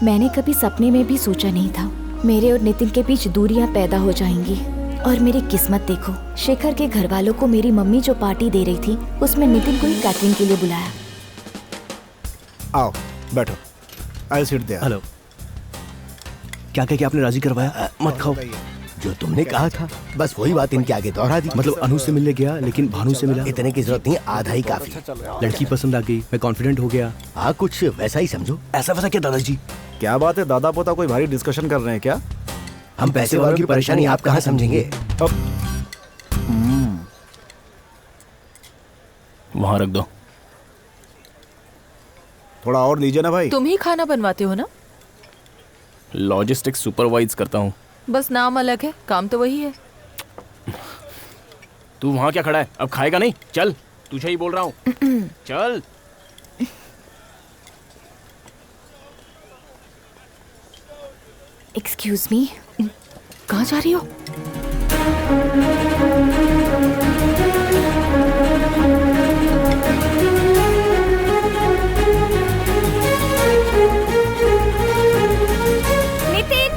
मैंने कभी सपने में भी सोचा नहीं था मेरे और नितिन के बीच दूरियां पैदा हो जाएंगी। और मेरी किस्मत देखो, शेखर के घर वालों को मेरी मम्मी जो पार्टी दे रही थी उसमें नितिन को ही कैटरिंग के लिए बुलाया। आओ बैठो। I sit there. हेलो। क्या कह के आपने राजी करवाया? मत खाओ। जो तुमने कहा था बस वही बात इनके आगे दोहरा दी। मतलब अनु से मिलने गया लेकिन भानु से मिला। इतने की जरूरत नहीं, आधा ही काफी। लड़की पसंद आ गई, मैं कॉन्फिडेंट हो गया। हाँ कुछ वैसा ही समझो। ऐसा वैसा क्या दादाजी? क्या बात है, दादा पोता कोई भारी डिस्कशन कर रहे हैं क्या? हम पैसे वालों की परेशानी आप कहाँ समझेंगे? वहाँ रख दो। थोड़ा और लीजिए ना भाई। तुम ही खाना बनवाते हो ना? लॉजिस्टिक्स सुपरवाइज करता हूँ। बस नाम अलग है, काम तो वही है। तू वहाँ क्या खड़ा है? अब खाएगा नहीं? चल, तुझे ही बोल रहा हूँ। चल। एक्सक्यूज मी, कहाँ जा रही हो? नितिन।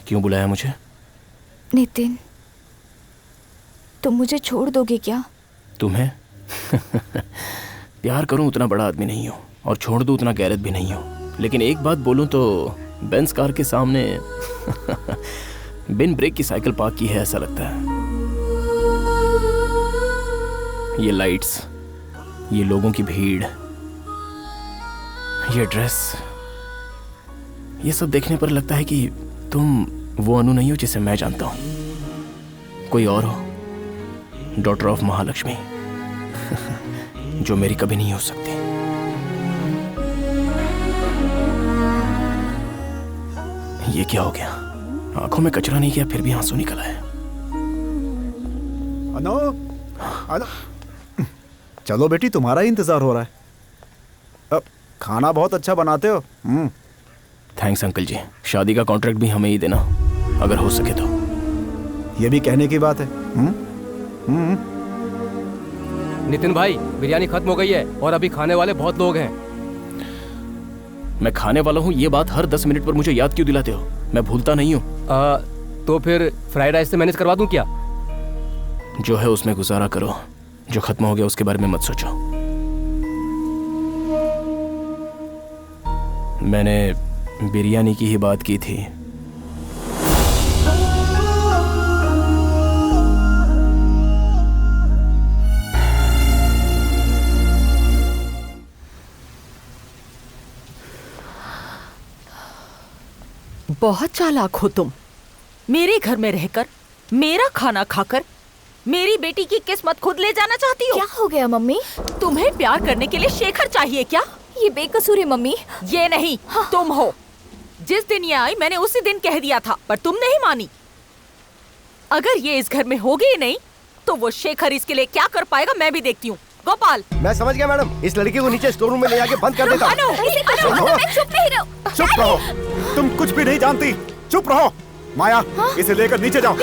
क्यों बुलाया मुझे? नितिन, तुम मुझे छोड़ दोगे क्या? तुम्हें? प्यार करूं उतना बड़ा आदमी नहीं हूं और छोड़ दूं उतना गैरत भी नहीं हूं। लेकिन एक बात बोलूं तो बेंज कार के सामने बिन ब्रेक की साइकिल पार्क की है ऐसा लगता है। ये लाइट्स, ये लोगों की भीड़, ये ड्रेस, ये सब देखने पर लगता है कि तुम वो अनु नहीं हो जिसे मैं जानता हूं। कोई और हो, डॉटर ऑफ महालक्ष्मी, जो मेरी कभी नहीं हो सकती। ये क्या हो गया? आंखों में कचरा नहीं गया फिर भी आंसू निकल आए। अनु, अनु, चलो बेटी, तुम्हारा ही इंतजार हो रहा है। अब खाना बहुत अच्छा बनाते हो। थैंक्स अंकल जी। शादी का कॉन्ट्रैक्ट भी हमें ही देना अगर हो सके तो। ये भी कहने की बात है। नितिन भाई, बिरयानी खत्म हो गई है और अभी खाने वाले बहुत लोग हैं। मैं खाने वाला हूँ ये बात हर 10 मिनट पर मुझे याद क्यों दिलाते हो? मैं भूलता नहीं हूँ। तो फिर फ्राइड राइस से मैनेज करवा दूं क्या? जो है उसमें गुजारा करो, जो खत्म हो गया उसके बारे में मत सोचो। मैंने बिरयानी की ही बात की थी। बहुत चालाक हो तुम। मेरे घर में रहकर, मेरा खाना खाकर मेरी बेटी की किस्मत खुद ले जाना चाहती हो? क्या हो गया मम्मी? तुम्हें प्यार करने के लिए शेखर चाहिए क्या? ये बेकसूर है मम्मी। ये नहीं, हाँ। तुम हो। जिस दिन ये आई मैंने उसी दिन कह दिया था, पर तुम नहीं मानी। अगर ये इस घर में होगी ही नहीं तो वो शेखर इसके लिए क्या कर पाएगा मैं भी देखती हूँ। गोपाल। मैं समझ गया मैडम, इस लड़की को नीचे स्टोर रूम में ले जाके बंद कर देता हूँ। चुप नहीं रहो। चुप रहो, तुम कुछ भी नहीं जानती। चुप रहो। माया, इसे लेकर नीचे जाओ।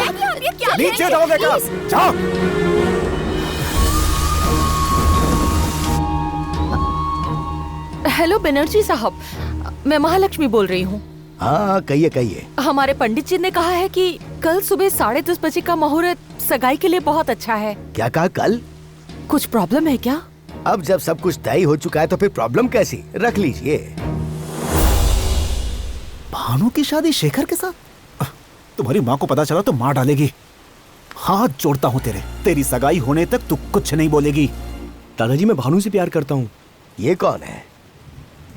नीचे जाओ लेकर जाओ। हेलो बनर्जी साहब, मैं महालक्ष्मी बोल रही हूँ। हाँ कहिए कहिए। हमारे पंडित जी ने कहा है कि कल सुबह 10:30 बजे का मुहूर्त सगाई के लिए बहुत अच्छा है। क्या कहा? कल? कुछ प्रॉब्लम है क्या? अब जब सब कुछ तय हो चुका है तो फिर प्रॉब्लम कैसी? रख लीजिए। भानु की शादी शेखर के साथ? तुम्हारी माँ को पता चला तो मार डालेगी। हाथ जोड़ता हूँ तेरी सगाई होने तक तू कुछ नहीं बोलेगी। दादाजी, मैं भानु से प्यार करता हूँ। ये कौन है?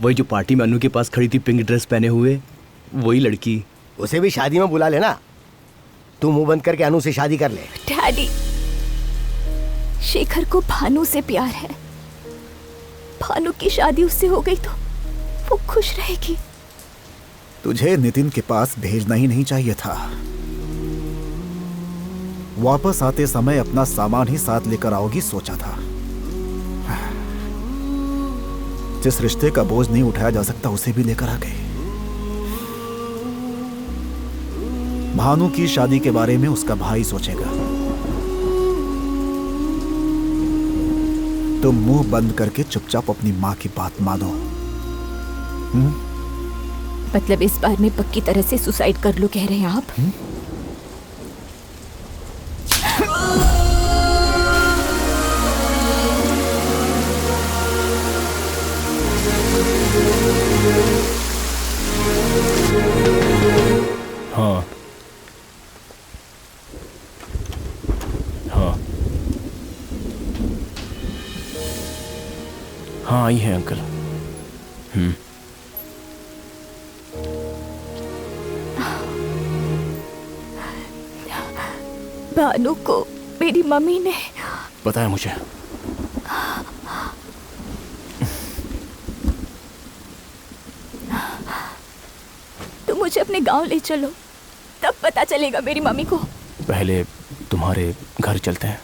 वही जो पार्टी में अनु के पास खड़ी थी पिंक ड्रेस पहने हुए, वही लड़की। उसे भी शादी में बुला लेना। तू मुंह बंद करके अनु से शादी कर ले। डैडी, शेखर को भानु से प्यार है। भानु की शादी उससे हो गई तो वो खुश रहेगी। तुझे नितिन के पास भेजना ही नहीं चाहिए था। वापस आते समय अपना सामान ही साथ लेकर आओगी सोचा था। जिस रिश्ते का बोझ नहीं उठाया जा सकता उसे भी लेकर आ गए। भानु की शादी के बारे में उसका भाई सोचेगा। तुम मुंह बंद करके चुपचाप अपनी माँ की बात मानो। मतलब इस बार में पक्की तरह से सुसाइड कर लो कह रहे हैं आप? हाँ हाँ हाँ, आई है अंकल। भानु को मेरी मम्मी ने बताया मुझे। तुम मुझे अपने गांव ले चलो, तब पता चलेगा मेरी मम्मी को। पहले तुम्हारे घर चलते हैं।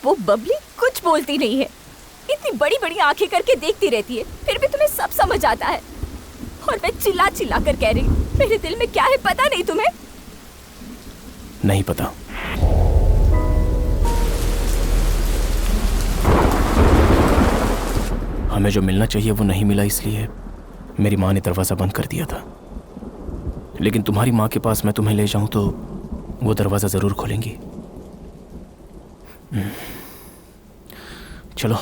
वो बबली कुछ बोलती नहीं है, इतनी बड़ी बड़ी आंखें करके देखती रहती है, फिर भी तुम्हें सब समझ आता है। और मैं चिल्ला चिल्ला कर कह रही हूँ, मेरे दिल में क्या है पता नहीं तुम्हें? नहीं पता। हमें जो मिलना चाहिए वो नहीं मिला, इसलिए मेरी माँ ने दरवाजा बंद कर दिया था। लेकिन तुम्हारी माँ के पास मैं तुम्हें ले जाऊं तो वो दरवाजा जरूर खोलेंगी। चलो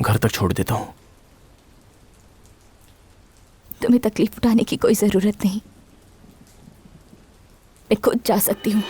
घर तक छोड़ देता हूं। तुम्हें तकलीफ उठाने की कोई जरूरत नहीं, मैं खुद जा सकती हूँ।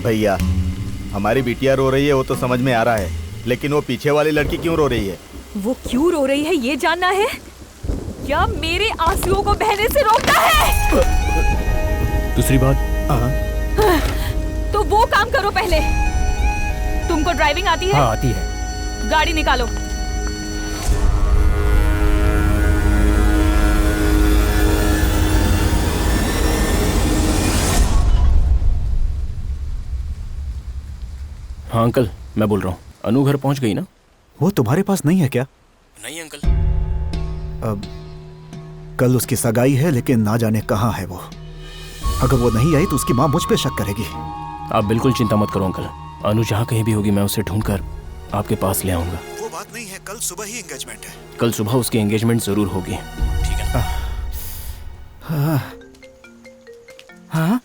भैया, हमारी बिटिया रो रही है वो तो समझ में आ रहा है, लेकिन वो पीछे वाली लड़की क्यों रो रही है? वो क्यों रो रही है ये जानना है? क्या मेरे आंसुओं को बहने से रोकता है? दूसरी बात, तो वो काम करो पहले। तुमको ड्राइविंग आती है? हाँ आती है। गाड़ी निकालो। हाँ अंकल, मैं बोल रहा हूँ। अनु घर पहुंच गई ना? वो तुम्हारे पास नहीं है क्या? नहीं अंकल। अब कल उसकी सगाई है, लेकिन ना जाने कहाँ है वो। अगर वो नहीं आई तो उसकी माँ मुझ पे शक करेगी। आप बिल्कुल चिंता मत करो अंकल, अनु जहाँ कहीं भी होगी मैं उसे ढूंढकर आपके पास ले आऊंगा। वो बात नहीं है, कल सुबह ही एंगेजमेंट है। कल सुबह उसकी एंगेजमेंट जरूर होगी, ठीक है ना? हाँ हाँ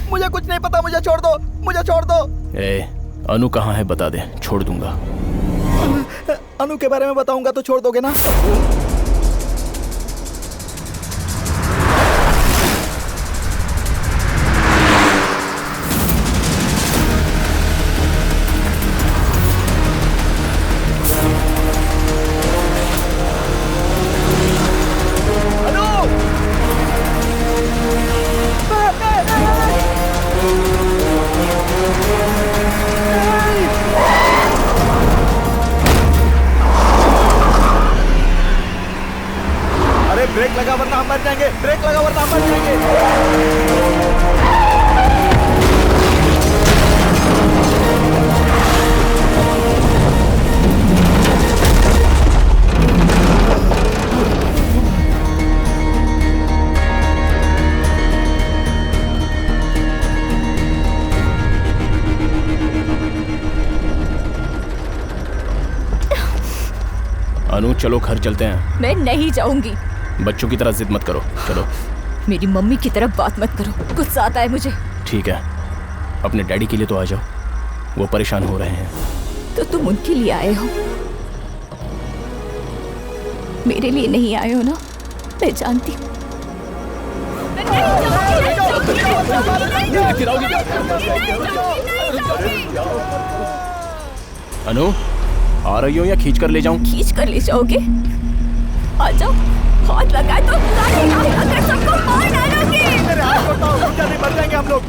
मुझे कुछ नहीं पता, मुझे छोड़ दो, मुझे छोड़ दो। ए, अनु कहाँ है बता दे, छोड़ दूंगा। अनु के बारे में बताऊंगा तो छोड़ दोगे ना? ब्रेक लगा वरना हम मर जाएंगे, ब्रेक लगा वरना हम मर जाएंगे। अनु चलो घर चलते हैं। मैं नहीं जाऊंगी। बच्चों की तरह जिद मत करो, चलो। मेरी मम्मी की तरफ बात मत करो, गुस्सा आता है मुझे। ठीक है, अपने डैडी के लिए तो आ जाओ, वो परेशान हो रहे हैं। तो तुम उनके लिए आए हो, मेरे लिए नहीं आए हो ना? मैं जानती हूँ। अनु, आ रही हो या खींच कर ले जाऊं? खींच कर ले जाओगे? आ जाओ, हाथ लगाए तो अगर सबको मार डालोगे। मेरे हाथ को उठाओ, जल्दी मर जाएंगे हम लोग।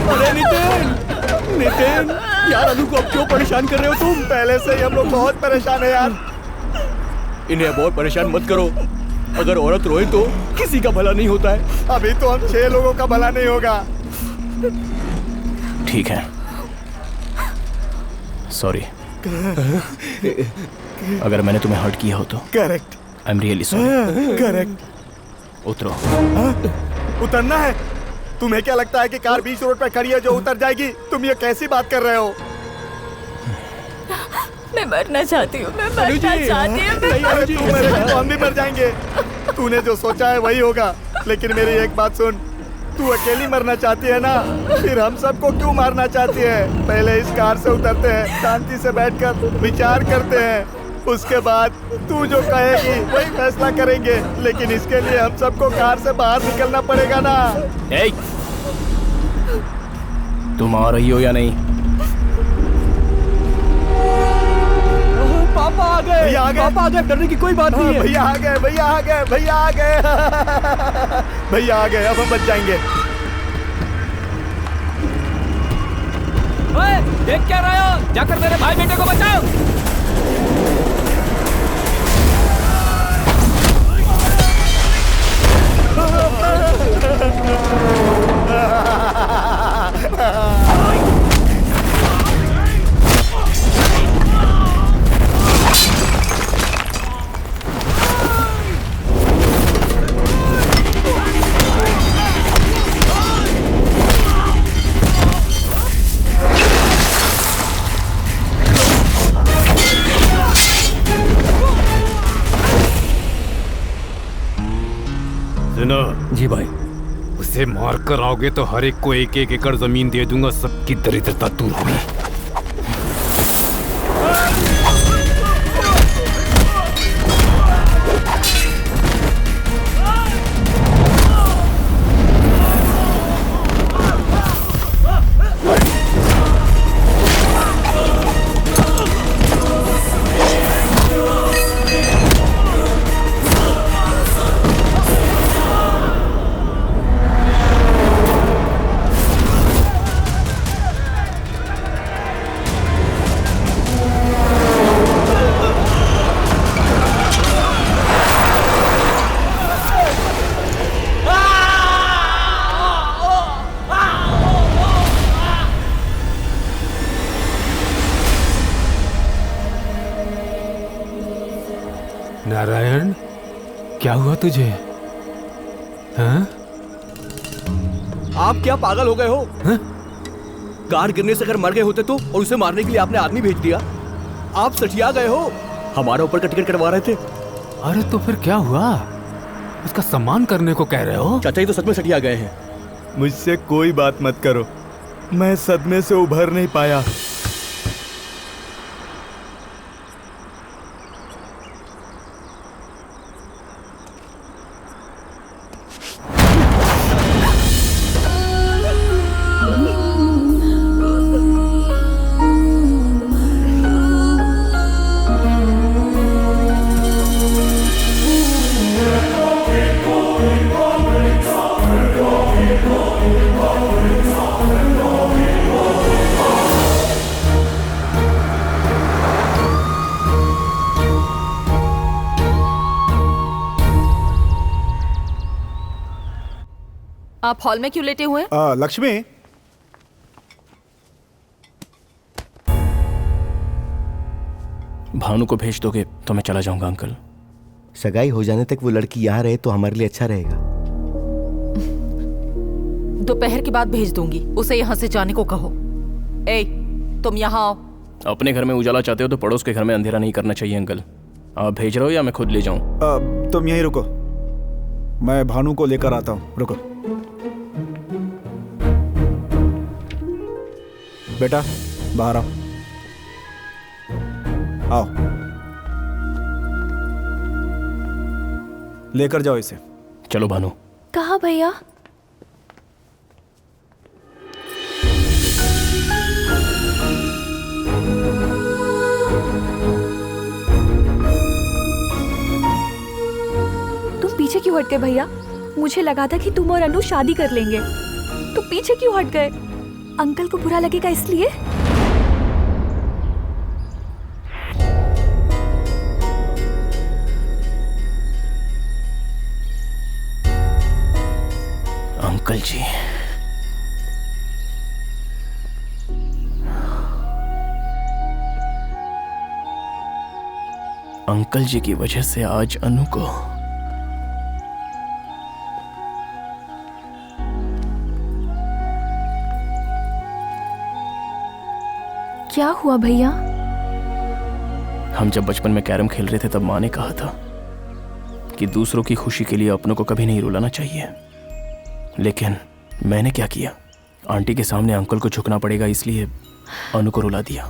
अरे नितिन, नितिन, यार अनु को अब क्यों परेशान कर रहे हो तुम? पहले से ही हम लोग बहुत परेशान है यार। इन्हें बहुत परेशान मत करो। अगर औरत रोए तो किसी का भला नहीं होता है। अभी तो हम 6 लोगों का भला नहीं होगा। ठीक है, सॉरी। अगर मैंने तुम्हें हर्ट किया हो तो correct, I am really sorry. Correct. उतरो। उतरना है? तुम्हें क्या लगता है कि कार बीच रोड पे खड़ी है जो उतर जाएगी? तुम ये कैसी बात कर रहे हो? मैं मरना चाहती हूँ, मैं मरना चाहती हूँ। अरे तू मरेगी तो हम भी मर जाएंगे। तूने जो सोचा है वही होगा, लेकिन मेरी एक बात सुन, तू अकेली मरना चाहती है ना, फिर हम सबको क्यों मारना चाहती है? पहले इस कार से उतरते हैं, शांति से बैठकर विचार करते हैं, उसके बाद तू जो कहेगी वही फैसला करेंगे। लेकिन इसके लिए हम सबको कार से बाहर निकलना पड़ेगा ना। ए, तुम आ रही हो या नहीं? पापा आ गए, भैया आ गए। पापा आ गए, डरने की कोई बात नहीं है। भैया आ गए, भैया आ गए, भैया आ गए। भैया आ गए, अब हम बच जाएंगे। ओए, देख क्या रहे हो? जाकर मेरे भाई बेटे को बचाओ। जी भाई, उसे मार कर आओगे तो हर एक को 1-1 एकड़ जमीन दे दूंगा, सबकी दरिद्रता दूर होगी। नारायण, क्या हुआ तुझे? हाँ? आप क्या पागल हो गए हो? हाँ? कार गिरने से अगर मर गए होते तो, और उसे मारने के लिए आपने आदमी भेज दिया। आप सठिया गए हो। हमारा ऊपर का टिकट कटवा रहे थे। अरे तो फिर क्या हुआ? उसका सम्मान करने को कह रहे हो? चाचा, ये तो सच में सठिया गए हैं। मुझसे कोई बात मत करो, मैं सदमे से उभर नहीं पाया। आप हॉल में क्यों लेटे हुए हैं? लक्ष्मी, भानु को भेज दोगे तो मैं चला जाऊंगा अंकल। सगाई हो जाने तक वो लड़की यहाँ रहे तो हमारे लिए अच्छा रहेगा। दोपहर के बाद भेज दूंगी, उसे यहाँ से जाने को कहो। ए, तुम यहाँ आओ। अपने घर में उजाला चाहते हो तो पड़ोस के घर में अंधेरा नहीं करना चाहिए अंकल। आप भेज रहे हो या मैं खुद ले जाऊं? तुम यहीं रुको, मैं भानु को लेकर आता हूँ। रुको बेटा, बाहर आओ। आओ। लेकर जाओ इसे। चलो भानु। कहाँ भैया? तुम पीछे क्यों हट गए भैया? मुझे लगा था कि तुम और अनु शादी कर लेंगे। तो पीछे क्यों हट गए? अंकल को बुरा लगेगा इसलिए? अंकल जी, अंकल जी की वजह से आज अनु को क्या हुआ भैया? हम जब बचपन में कैरम खेल रहे थे तब माँ ने कहा था कि दूसरों की खुशी के लिए अपनों को कभी नहीं रुलाना चाहिए। लेकिन मैंने क्या किया? आंटी के सामने अंकल को झुकना पड़ेगा इसलिए अनु को रुला दिया।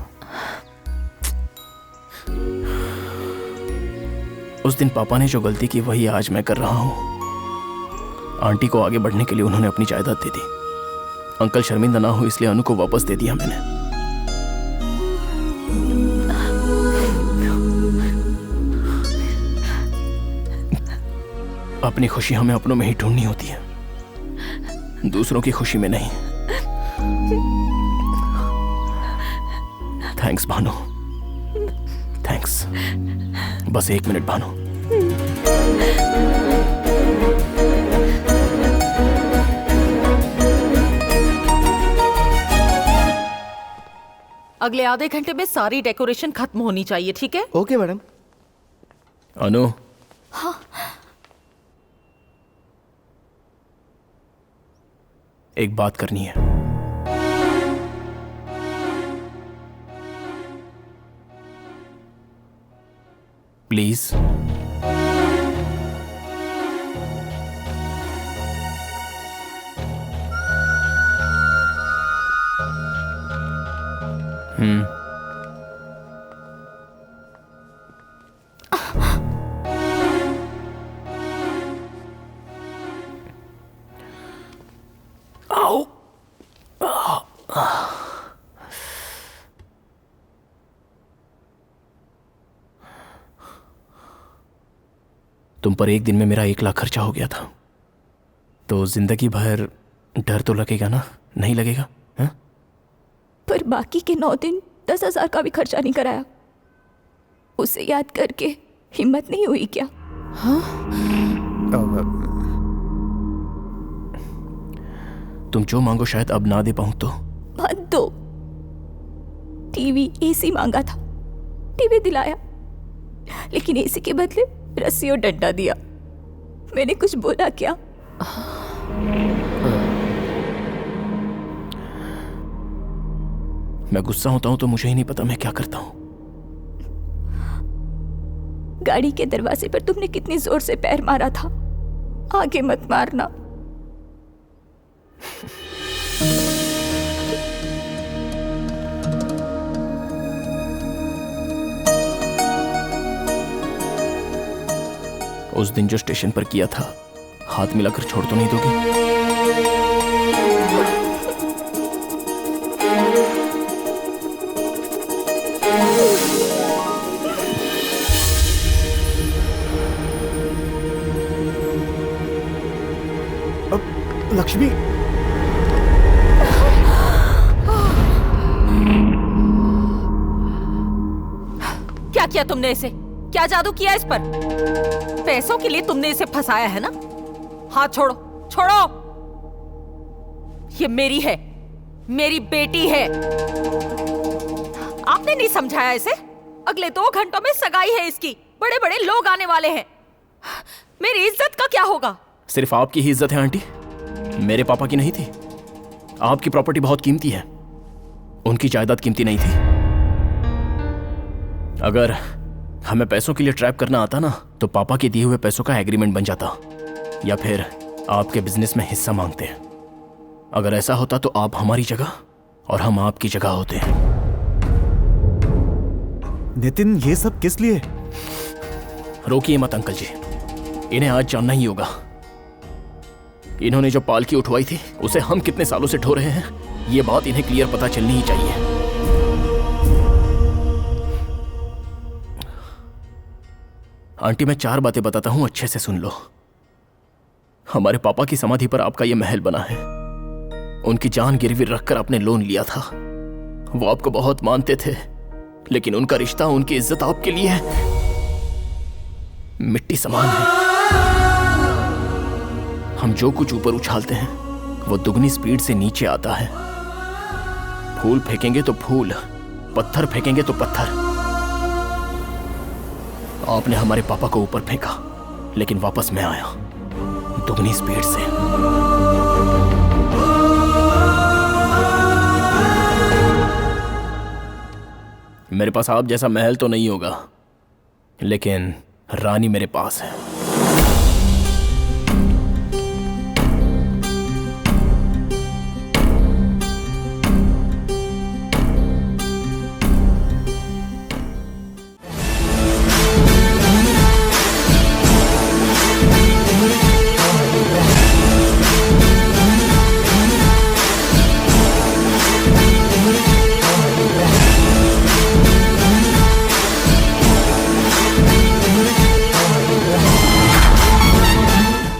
उस दिन पापा ने जो गलती की वही आज मैं कर रहा हूं। आंटी को आगे बढ़ने के लिए उन्होंने अपनी जायदाद दे दी। अंकल शर्मिंदा ना हो इसलिए अनु को वापस दे दिया मैंने। अपनी खुशी हमें अपनों में ही ढूंढनी होती है, दूसरों की खुशी में नहीं। Thanks Bhanu, thanks. बस 1 मिनट भानु। अगले आधे घंटे में सारी डेकोरेशन खत्म होनी चाहिए, ठीक है? Okay madam. अनु। हाँ। एक बात करनी है। प्लीज। आओ। तुम पर एक दिन में मेरा 1 लाख खर्चा हो गया था, तो जिंदगी भर डर तो लगेगा ना? नहीं लगेगा? हा? पर बाकी के 9 दिन 10,000 का भी खर्चा नहीं कराया। उसे याद करके हिम्मत नहीं हुई क्या? हाँ? तुम जो मांगो शायद अब ना दे पाऊं तो। मत दो। टीवी, एसी मांगा था, टीवी दिलाया, लेकिन एसी के बदले रस्सी और डंडा दिया। मैंने कुछ बोला क्या? मैं गुस्सा होता हूं तो मुझे ही नहीं पता मैं क्या करता हूं। गाड़ी के दरवाजे पर तुमने कितनी जोर से पैर मारा था। आगे मत मारना। उस दिन जो स्टेशन पर किया था, हाथ मिलाकर छोड़ तो नहीं दोगी? लक्ष्मी, क्या किया तुमने इसे? क्या जादू किया इस पर? पैसों के लिए तुमने इसे फंसाया है ना? हाथ छोड़ो, छोड़ो। ये मेरी है, मेरी बेटी है। आपने नहीं समझाया इसे? अगले 2 घंटों में सगाई है इसकी, बड़े बड़े लोग आने वाले हैं। मेरी इज्जत का क्या होगा? सिर्फ आपकी ही इज्जत है आंटी, मेरे पापा की नहीं थी। आपकी प्रॉपर्टी बहुत कीमती है, उनकी जायदाद कीमती नहीं थी। अगर हमें पैसों के लिए ट्रैप करना आता ना, तो पापा के दिए हुए पैसों का एग्रीमेंट बन जाता, या फिर आपके बिजनेस में हिस्सा मांगते। अगर ऐसा होता तो आप हमारी जगह और हम आपकी जगह होते। नितिन, ये सब किस लिए? रोकिए मत अंकल जी, इन्हें आज जानना ही होगा। इन्होंने जो पालकी उठवाई थी उसे हम कितने सालों से ढो रहे हैं, ये बात इन्हें क्लियर पता चलनी ही चाहिए। आंटी, मैं 4 बातें बताता हूं, अच्छे से सुन लो। हमारे पापा की समाधि पर आपका यह महल बना है। उनकी जान गिरवी रखकर आपने लोन लिया था। वो आपको बहुत मानते थे, लेकिन उनका रिश्ता, उनकी इज्जत आपके लिए मिट्टी समान है। हम जो कुछ ऊपर उछालते हैं वो दुगनी स्पीड से नीचे आता है। फूल फेंकेंगे तो फूल, पत्थर फेंकेंगे तो पत्थर। आपने हमारे पापा को ऊपर फेंका, लेकिन वापस मैं आया दुगनी स्पीड से। मेरे पास आप जैसा महल तो नहीं होगा, लेकिन रानी मेरे पास है।